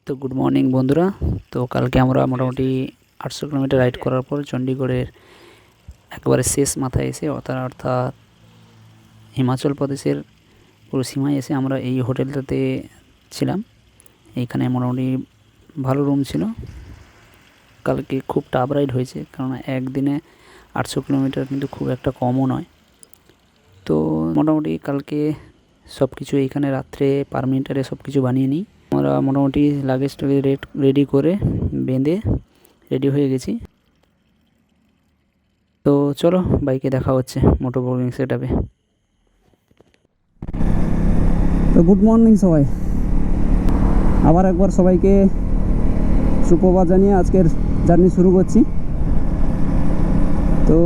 তো good morning বন্ধুরা। তো কালকে আমরা মোটামুটি 800 কিলোমিটার রাইড করার পর চণ্ডীগড়ের একেবারে শেষ মাথায় এসে অর্থাৎ হিমাচল প্রদেশের পুরো সীমায় এসে আমরা এই হোটেলটাতে ছিলাম। এইখানে মোটামুটি ভালো রুম ছিল। কালকে খুব টাফ রাইড হয়েছে, কারণ একদিনে 800 কিলোমিটার কিন্তু খুব একটা কমও নয়। তো মোটামুটি কালকে সব কিছু এইখানে রাত্রে পার মিনিটারে সব কিছু বানিয়ে নিই। আমরা মোটামুটি লাগেজটাকে রেডি করে বেঁধে রেডি হয়ে গেছি। তো চলো বাইকে দেখা হচ্ছে মোটো ব্লগিং সেটআপে। তো গুড মর্নিং সবাই, আবার একবার সবাইকে সুপ্রভাত জানিয়ে আজকের জার্নি শুরু করছি। তো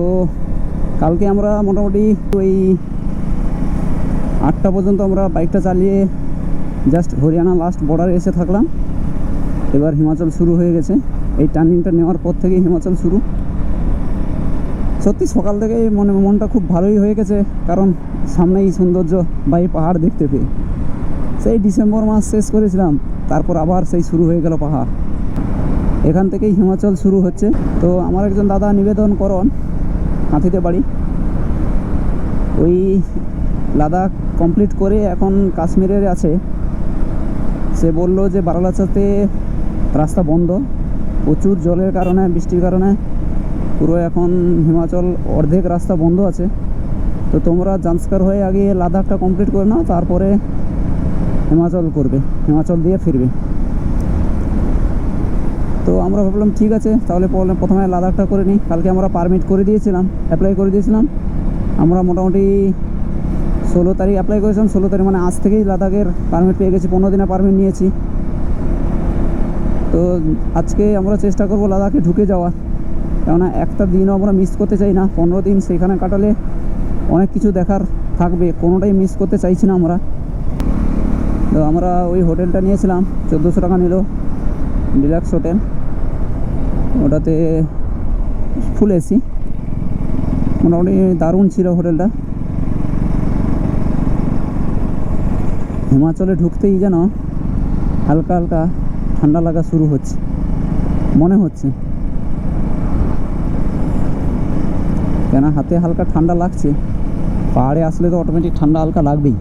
কালকে আমরা মোটামুটি ওই 8টা পর্যন্ত আমরা বাইকটা চালিয়ে জাস্ট হরিয়ানা লাস্ট বর্ডারে এসে থাকলাম। এবার হিমাচল শুরু হয়ে গেছে। এই টার্নিংটা নেওয়ার পর থেকেই হিমাচল শুরু। সত্যি সকাল থেকে মনটা খুব ভালোই হয়ে গেছে, কারণ সামনেই সৌন্দর্য বা এই পাহাড় দেখতে পেয়ে। সেই ডিসেম্বর মাস শেষ করেছিলাম, তারপর আবার সেই শুরু হয়ে গেল পাহাড়। এখান থেকেই হিমাচল শুরু হচ্ছে। তো আমার একজন দাদা নিবেদন করন, হাতিতে বাড়ি, ওই লাদাখ কমপ্লিট করে এখন কাশ্মীরের আছে। সে বলল যে বারালাচাতে রাস্তা বন্ধ, প্রচুর জলের কারণে, বৃষ্টির কারণে পুরো এখন হিমাচল অর্ধেক রাস্তা বন্ধ আছে। তো তোমরা জান্সকার হয়ে আগে লাদাখটা কমপ্লিট করে নাও, তারপরে হিমাচল করবে, হিমাচল দিয়ে ফিরবে। তো আমরা ভাবলাম ঠিক আছে, তাহলে প্রথমে লাদাখটা করে নিই। কালকে আমরা পারমিট করে দিয়েছিলাম, অ্যাপ্লাই করে দিয়েছিলাম। আমরা মোটামুটি 16 তারিখ অ্যাপ্লাই করেছিলাম। 16 তারিখ মানে আজ থেকেই লাদাখের পারমিট পেয়ে গেছি, 15 দিনের পারমিট নিয়েছি। তো আজকে আমরা চেষ্টা করব লাদাখে ঢুকে যাওয়ার, কেননা একটা দিনও আমরা মিস করতে চাই না। 15 দিন সেখানে কাটালে অনেক কিছু দেখার থাকবে, কোনোটাই মিস করতে চাইছি না আমরা। তো আমরা ওই হোটেলটা নিয়েছিলাম, 1400 টাকা নিল, ডিলাক্স হোটেল। ওটাতে ফুল এসি, মোটামুটি দারুণ ছিল হোটেলটা। হিমাচলে ঢুকতেই যেন হালকা হালকা ঠান্ডা লাগা শুরু হচ্ছে মনে হচ্ছে, কেন হাতে হালকা ঠান্ডা লাগছে। পাহাড়ে আসলে তো অটোমেটিক ঠান্ডা হালকা লাগবেই।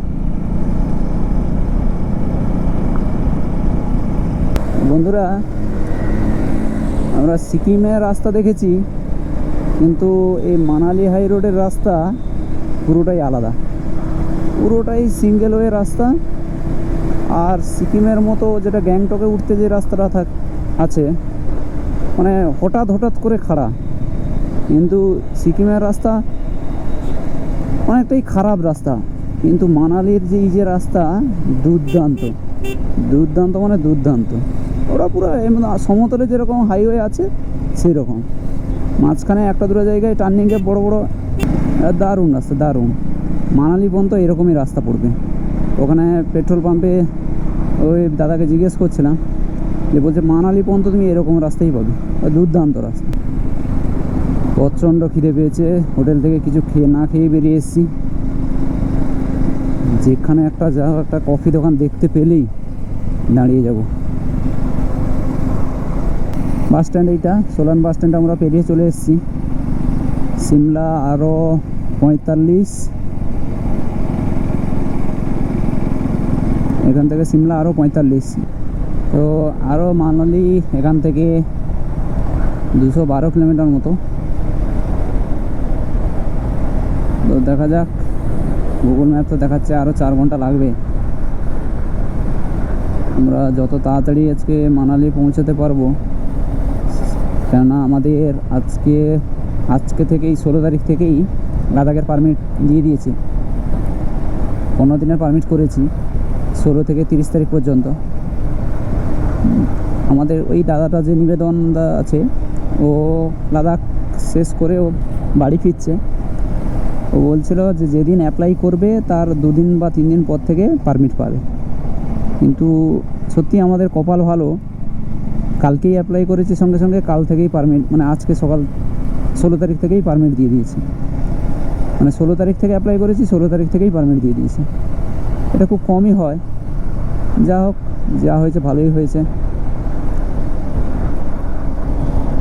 বন্ধুরা, আমরা সিকিমের রাস্তা দেখেছি, কিন্তু এই মানালি হাই রোডের রাস্তা পুরোটাই আলাদা, পুরোটাই সিঙ্গেল ওয়ে রাস্তা। আর সিকিমের মতো যেটা গ্যাংটকে উঠতে যে রাস্তাটা আছে, মানে হঠাৎ হঠাৎ করে খাড়া, কিন্তু সিকিমের রাস্তা অনেকটাই খারাপ রাস্তা। কিন্তু মানালির যে রাস্তা দুর্দান্ত, দুর্দান্ত মানে দুর্দান্ত। ওরা পুরো সমতলে যেরকম হাইওয়ে আছে সেই রকম, মাঝখানে একটা দুটো জায়গায় টার্নিংয়ে বড় বড়, দারুণ রাস্তা, দারুণ। মানালি পর্যন্ত এরকমই রাস্তা পড়বে। ওখানে পেট্রোল পাম্পে ওই দাদাকে জিজ্ঞেস করছিলাম, যে বলছে মানালি পর্যন্ত তুমি এরকম রাস্তাই পাবে, দুর্দান্ত রাস্তা। প্রচণ্ড খিদে পেয়েছে, হোটেল থেকে কিছু না খেয়ে বেরিয়ে এসেছি। যেখানে একটা কফি দোকান দেখতে পেলেই দাঁড়িয়ে যাব। বাস স্ট্যান্ড, এইটা সোলান বাস স্ট্যান্ড আমরা পেরিয়ে চলে এসেছি। সিমলা আরও 45, এখান থেকে সিমলা আরও 45। তো আরও মানালি এখান থেকে 212 কিলোমিটার মতো। তো দেখা যাক, গুগল ম্যাপ তো দেখাচ্ছে আরও 4 ঘন্টা লাগবে। আমরা যত তাড়াতাড়ি আজকে মানালি পৌঁছাতে পারবো, কেননা আমাদের আজকে থেকেই 16 তারিখ থেকেই লাদাখের পারমিট দিয়ে দিয়েছে। 15 দিনের পারমিট করেছি, 16 থেকে 30 তারিখ পর্যন্ত। আমাদের ওই দাদাটা যে নিবেদন আছে, ও লাদাখ শেষ করে ও বাড়ি ফিরছে। ও বলছিল যে যেদিন অ্যাপ্লাই করবে তার 2 দিন বা 3 দিন পর থেকে পারমিট পাবে। কিন্তু সত্যি আমাদের কপাল ভালো, কালকেই অ্যাপ্লাই করেছি, সঙ্গে সঙ্গে কাল থেকেই পারমিট, মানে আজকে সকাল 16 তারিখ থেকেই পারমিট দিয়ে দিয়েছে। মানে 16 তারিখ থেকে অ্যাপ্লাই করেছি, 16 তারিখ থেকেই পারমিট দিয়ে দিয়েছে। এটা খুব কমই হয়, যা হোক, যা হয়েছে ভালোই হয়েছে।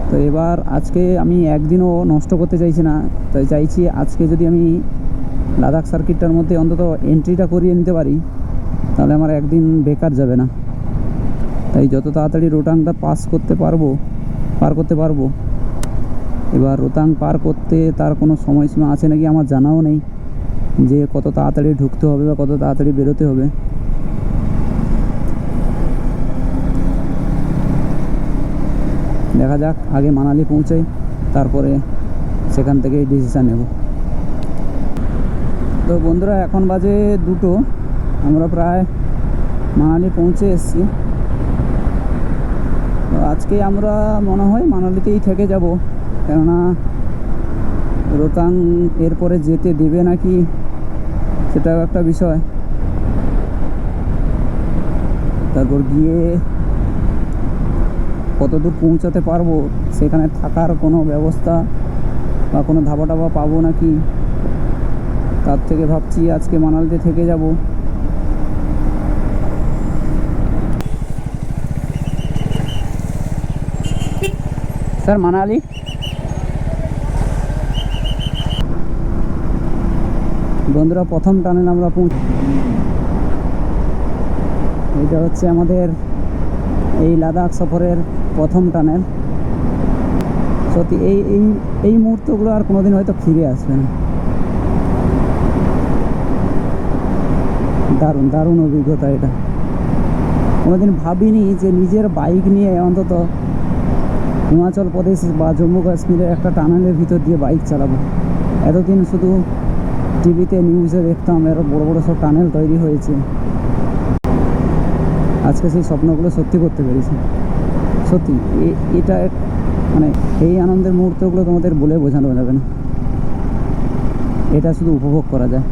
তো এবার আজকে আমি একদিনও নষ্ট করতে চাইছি না, তাই চাইছি আজকে যদি আমি লাদাখ সার্কিটটার মধ্যে অন্তত এন্ট্রিটা করিয়ে নিতে পারি তাহলে আমার একদিন বেকার যাবে না। তাই যত তাড়াতাড়ি রোটাংটা পার করতে পারবো। এবার রোতাং পার করতে তার কোনো সময়সীমা আছে নাকি আমার জানাও নেই, যে কত তাড়াতাড়ি ঢুকতে হবে বা কত তাড়াতাড়ি বেরোতে হবে। দেখা যাক, আগে মানালি পৌঁছাই, তারপরে সেখান থেকেই ডিসিশান নেব। তো বন্ধুরা, এখন বাজে 2টো, আমরা প্রায় মানালি পৌঁছে এসেছি। তো আজকে আমরা মনে হয় মানালিতেই থেকে যাব, কেননা রোতাং এরপরে যেতে দেবে নাকি সেটাও একটা বিষয়। তারপর গিয়ে কতদূর পৌঁছাতে পারবো, সেখানে থাকার কোনো ব্যবস্থা বা কোনো ধাবা টাবা পাবো নাকি, তার থেকে ভাবছি আজকে মানালিতে থেকে যাব। স্যার, মানালি বন্ধুরা, প্রথম টানেল আমরা এটা হচ্ছে আমাদের এই লাদাখ সফরের প্রথম টানেল। সত্যি এই এই এই মুহূর্তগুলো আর কোনোদিন হয়তো ফিরে আসবে না। দারুণ দারুণ অভিজ্ঞতা এটা। কোনোদিন ভাবিনি যে নিজের বাইক নিয়ে অন্তত হিমাচল প্রদেশ বা জম্মু কাশ্মীরের একটা টানেলের ভিতর দিয়ে বাইক চালাবো। এতদিন শুধু টিভিতে নিউজে দেখতাম এর বড় বড় সব টানেল তৈরি হয়েছে, আজকে সেই স্বপ্নগুলো সত্যি করতে পেরেছি। সত্যি এটা মানে এই আনন্দের মুহূর্তগুলো তোমাদের বলে বোঝানো যাবে না, এটা শুধু উপভোগ করা যায়।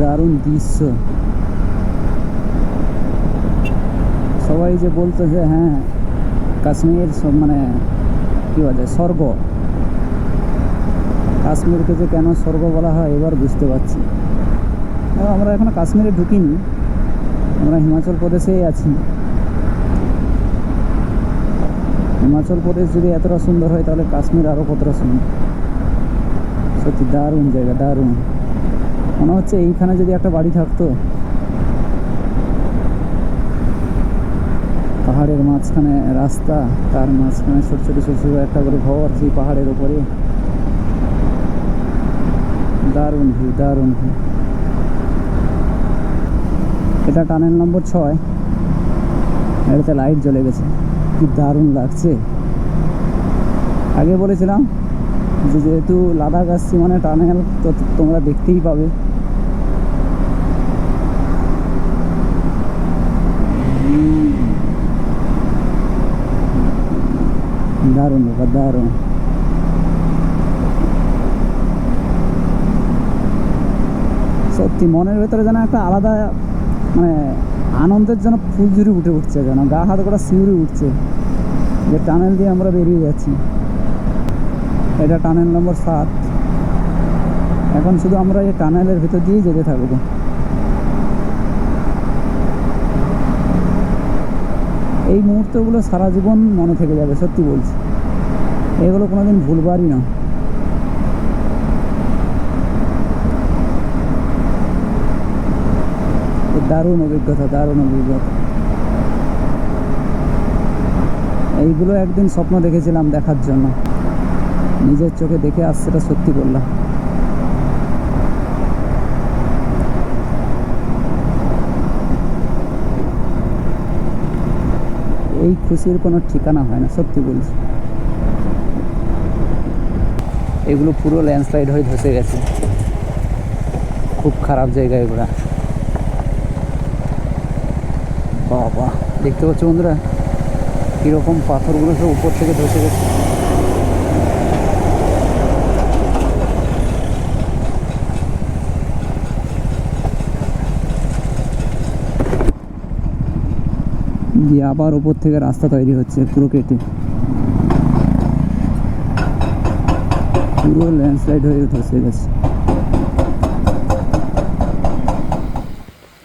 দারুণ দৃশ্য। সবাই যে বলতো যে হ্যাঁ কাশ্মীর মানে কী বলে স্বর্গ, কাশ্মীরকে যে কেন স্বর্গ বলা হয় এবার বুঝতে পারছি। আমরা এখনো কাশ্মীরে ঢুকিনি, আমরা হিমাচল প্রদেশেই আছি। হিমাচল প্রদেশ যদি এতটা সুন্দর হয় তাহলে কাশ্মীর আরও কতটা সুন্দর। সত্যি দারুণ জায়গা, দারুণ। মনে হচ্ছে এইখানে যদি একটা বাড়ি থাকতো। পাহাড়ের মাঝখানে রাস্তা, তার মাঝখানে ছোট ছোট ছোট ছোট একটা করে ঘর সেই পাহাড়ের উপরে। দারুণ ভিউ, দারুণ ভিউ। এটা টানেল নম্বর 6, এটাতে লাইট জ্বলে গেছে, কি দারুণ লাগছে। আগে বলেছিলাম যে যেহেতু লাদাখ আসছি মানে টানেল তো তোমরা দেখতেই পাবে। দারুণ ব্যাপার, দারুণ। সত্যি মনের ভেতরে যেন একটা আলাদা মানে আনন্দের যেন ফুলঝুরি উঠে উঠছে, যেন গা হাত করা শিউরে উঠছে যে টানেল দিয়ে আমরা বেরিয়ে যাচ্ছি। এটা টানেল নম্বর 7। এখন শুধু আমরা এই টানেলের ভিতর দিয়েই যেতে থাকবো। এই মুহূর্তগুলো সারা জীবন মনে থেকে যাবে, সত্যি বলছি। এগুলো কোনোদিন ভুলবারই না। দারুণ অভিজ্ঞতা, দারুণ অভিজ্ঞতা। এইগুলো একদিন স্বপ্ন দেখেছিলাম দেখার জন্য, নিজের চোখে দেখে আজ সেটা সত্যি করলাম। এই খুশির কোনো ঠিকানা হয় না, সত্যি বলছি। এগুলো পুরো ল্যান্ডস্লাইড হয়ে ধসে গেছে। খুব খারাপ জায়গা এগুলা। বাবা, দেখতে পাচ্ছ বন্ধুরা কীরকম পাথরগুলো সব উপর থেকে ধসে গেছে। দিয়ে আবার উপর থেকে রাস্তা তৈরি হচ্ছে পুরো কেটে, পুরো ল্যান্ডস্লাইড হয়ে ধসে গেছে।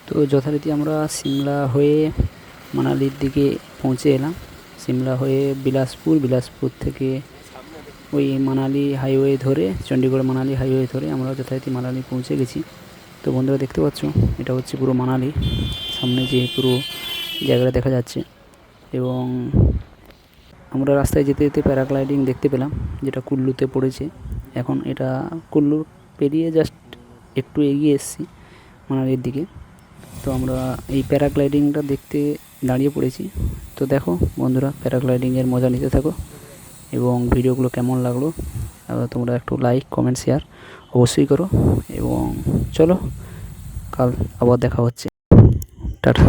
তো যথারীতি আমরা সিমলা হয়ে মানালির দিকে পৌঁছে এলাম। সিমলা হয়ে বিলাসপুর থেকে ওই মানালি হাইওয়ে ধরে, চণ্ডীগড় মানালি হাইওয়ে ধরে আমরা যথারীতি মানালি পৌঁছে গেছি। তো বন্ধুরা দেখতে পাচ্ছ এটা হচ্ছে পুরো মানালি, সামনে যে পুরো জায়গাটা দেখা যাচ্ছে। এবং আমরা রাস্তায় যেতে যেতে প্যারাগ্লাইডিং দেখতে পেলাম, যেটা কুল্লুতে পড়েছে। এখন এটা কুল্লু পেরিয়ে জাস্ট একটু এগিয়ে এসেছি মানালির দিকে। তো আমরা এই প্যারাগ্লাইডিংটা দেখতে দাঁড়িয়ে পড়েছি। তো দেখো বন্ধুরা, প্যারাগ্লাইডিংয়ের মজা নিতে থাকো এবং ভিডিওগুলো কেমন লাগলো তোমরা একটু লাইক কমেন্ট শেয়ার অবশ্যই করো। এবং চলো, কাল আবার দেখা হচ্ছে। টাটা।